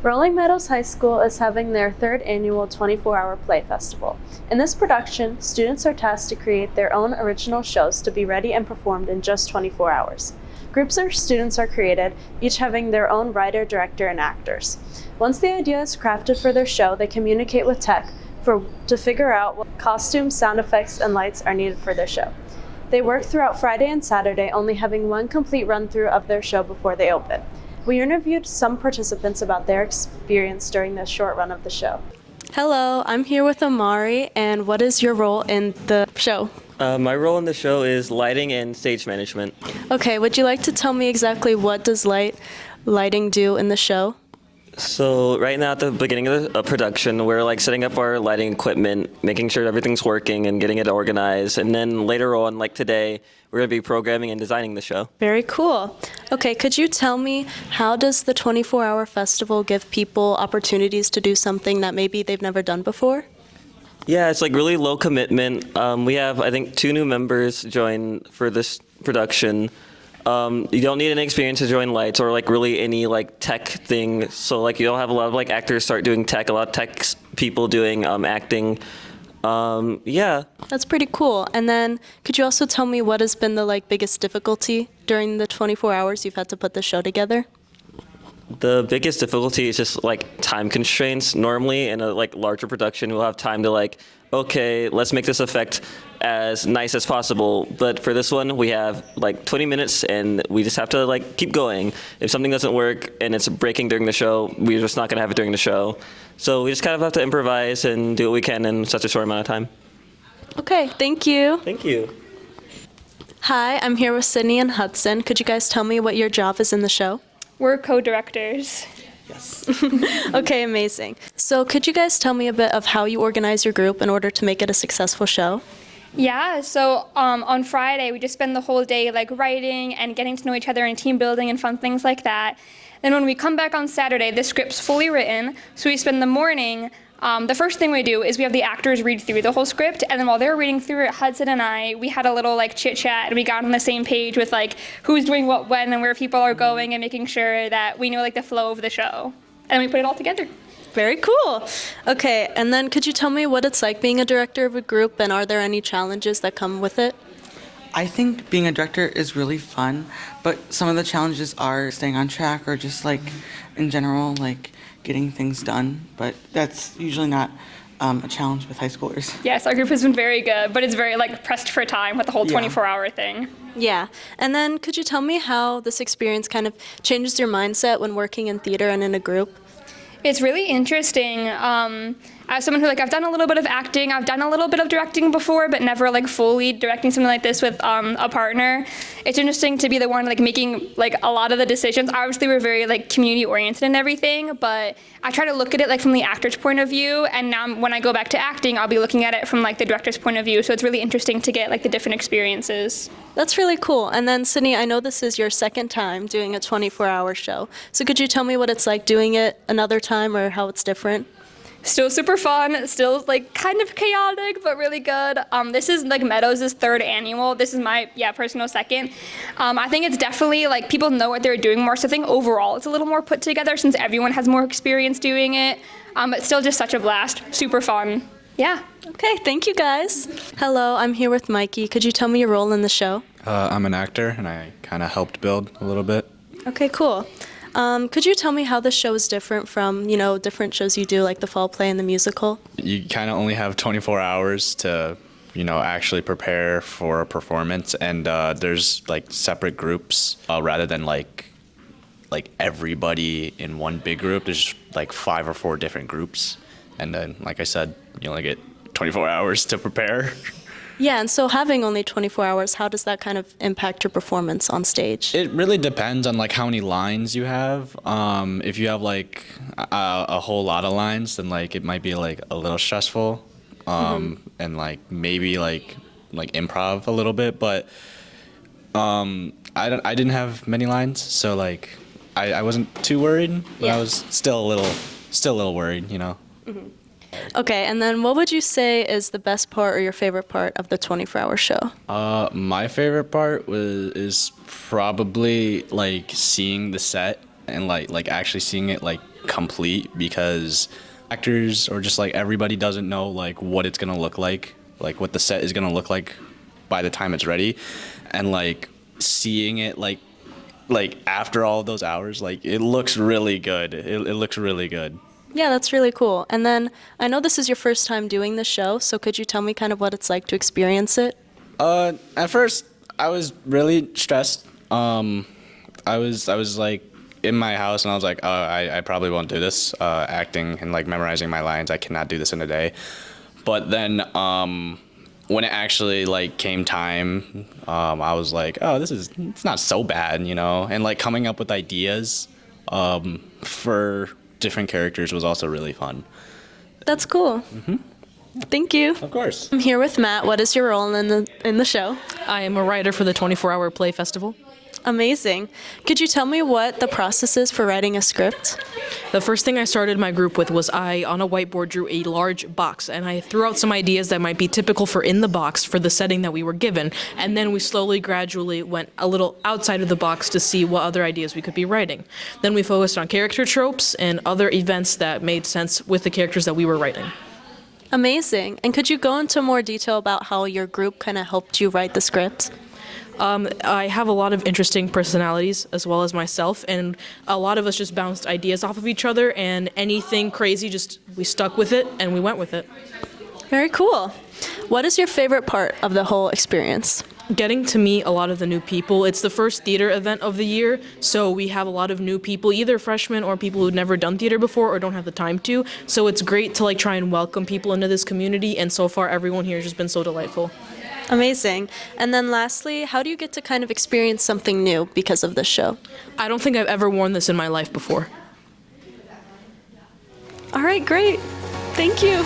Rolling Meadows High School is having their third annual 24-hour play festival. In this production, students are tasked to create their own original shows to be ready and performed in just 24 hours. Groups of students are created, each having their own writer, director, and actors. Once the idea is crafted for their show, they communicate with tech to figure out what costumes, sound effects, and lights are needed for their show. They work throughout Friday and Saturday, only having one complete run-through of their show before they open. We interviewed some participants about their experience during the short run of the show. Hello, I'm here with Amari, and what is your role in the show? My role in the show is lighting and stage management. Okay, would you like to tell me exactly what does lighting do in the show? So right now at the beginning of the production, we're setting up our lighting equipment, making sure everything's working and getting it organized. And then later on, like today, we're going to be programming and designing the show. Very cool. Okay, could you tell me, how does the 24-hour festival give people opportunities to do something that maybe they've never done before? Yeah, it's really low commitment. We have, I think, 2 new members join for this production. You don't need any experience to join lights or really any tech thing. So you don't have a lot of actors start doing tech, a lot of tech people doing acting. Yeah. That's pretty cool. And then could you also tell me what has been the biggest difficulty during the 24 hours you've had to put the show together? The biggest difficulty is just time constraints. Normally in a larger production, we'll have time to okay, let's make this effect as nice as possible. But for this one, we have 20 minutes and we just have to keep going. If something doesn't work and it's breaking during the show, we're just not gonna have it during the show. So we just kind of have to improvise and do what we can in such a short amount of time. Okay, thank you. Thank you. Hi, I'm here with Sydney and Hudson. Could you guys tell me what your job is in the show? We're co-directors. Yes. Okay, amazing. So could you guys tell me a bit of how you organize your group in order to make it a successful show? Yeah, so on Friday, we just spend the whole day writing and getting to know each other and team building and fun things like that. Then when we come back on Saturday, the script's fully written, so we spend the morning. The first thing we do is we have the actors read through the whole script, and then while they're reading through it, Hudson and I, we had a little chit-chat, and we got on the same page with who's doing what when and where people are going and making sure that we know the flow of the show. And we put it all together. Very cool. Okay, and then could you tell me what it's like being a director of a group, and are there any challenges that come with it? I think being a director is really fun, but some of the challenges are staying on track or just in general, getting things done. But that's usually not a challenge with high schoolers. Yes, our group has been very good, but it's very pressed for time with the whole 24-hour thing. Yeah, and then could you tell me how this experience kind of changes your mindset when working in theater and in a group? It's really interesting. As someone who I've done a little bit of acting, I've done a little bit of directing before, but never fully directing something like this with a partner. It's interesting to be the one making a lot of the decisions. Obviously, we're very community oriented and everything, but I try to look at it from the actor's point of view. And now when I go back to acting, I'll be looking at it from the director's point of view. So it's really interesting to get the different experiences. That's really cool. And then Sydney, I know this is your second time doing a 24-hour show. So could you tell me what it's like doing it another time or how it's different? Still super fun, still kind of chaotic, but really good. This is Meadows' third annual. This is my personal second. I think it's definitely people know what they're doing more, so I think overall it's a little more put together since everyone has more experience doing it. But still just such a blast, super fun. Yeah. Okay, thank you guys. Hello, I'm here with Mikey. Could you tell me your role in the show? I'm an actor and I kind of helped build a little bit. Okay, cool. Could you tell me how the show is different from, different shows you do, like the fall play and the musical? You kind of only have 24 hours to, actually prepare for a performance, and there's separate groups rather than everybody in one big group. There's 5 or 4 different groups, and then, like I said, you only get 24 hours to prepare. Yeah, and so having only 24 hours, how does that kind of impact your performance on stage? It really depends on how many lines you have. If you have a whole lot of lines, then it might be a little stressful, and maybe improv a little bit. But I didn't have many lines, so I wasn't too worried. But I was still a little worried, Mm-hmm. Okay, and then what would you say is the best part or your favorite part of the 24-hour show? My favorite part is probably seeing the set and actually seeing it complete because actors or just like everybody doesn't know like what it's gonna look like what the set is gonna look like by the time it's ready, and like seeing it like after all of those hours, like it looks really good. It looks really good. Yeah, that's really cool. And then I know this is your first time doing the show, so could you tell me kind of what it's like to experience it? At first, I was really stressed. I was like in my house, and I was like, oh, I probably won't do this. Acting and like memorizing my lines, I cannot do this in a day. But then when it actually like came time, I was like, oh, it's not so bad, you know. And like coming up with ideas for different characters was also really fun. That's cool. Thank you. Of course. I'm here with Matt. What is your role in the show? I am a writer for the 24-hour play festival. Amazing. Could you tell me what the process is for writing a script? The first thing I started my group with was I, on a whiteboard, drew a large box, and I threw out some ideas that might be typical for in the box for the setting that we were given, and then we slowly, gradually went a little outside of the box to see what other ideas we could be writing. Then we focused on character tropes and other events that made sense with the characters that we were writing. Amazing. And could you go into more detail about how your group kind of helped you write the script? I have a lot of interesting personalities as well as myself, and a lot of us just bounced ideas off of each other, and anything crazy, just we stuck with it and we went with it. Very cool. What is your favorite part of the whole experience? Getting to meet a lot of the new people. It's the first theater event of the year, so we have a lot of new people, either freshmen or people who've never done theater before or don't have the time to. So it's great to like try and welcome people into this community, and so far everyone here has just been so delightful. Amazing. And then lastly, how do you get to kind of experience something new because of this show? I don't think I've ever worn this in my life before. All right, great. Thank you.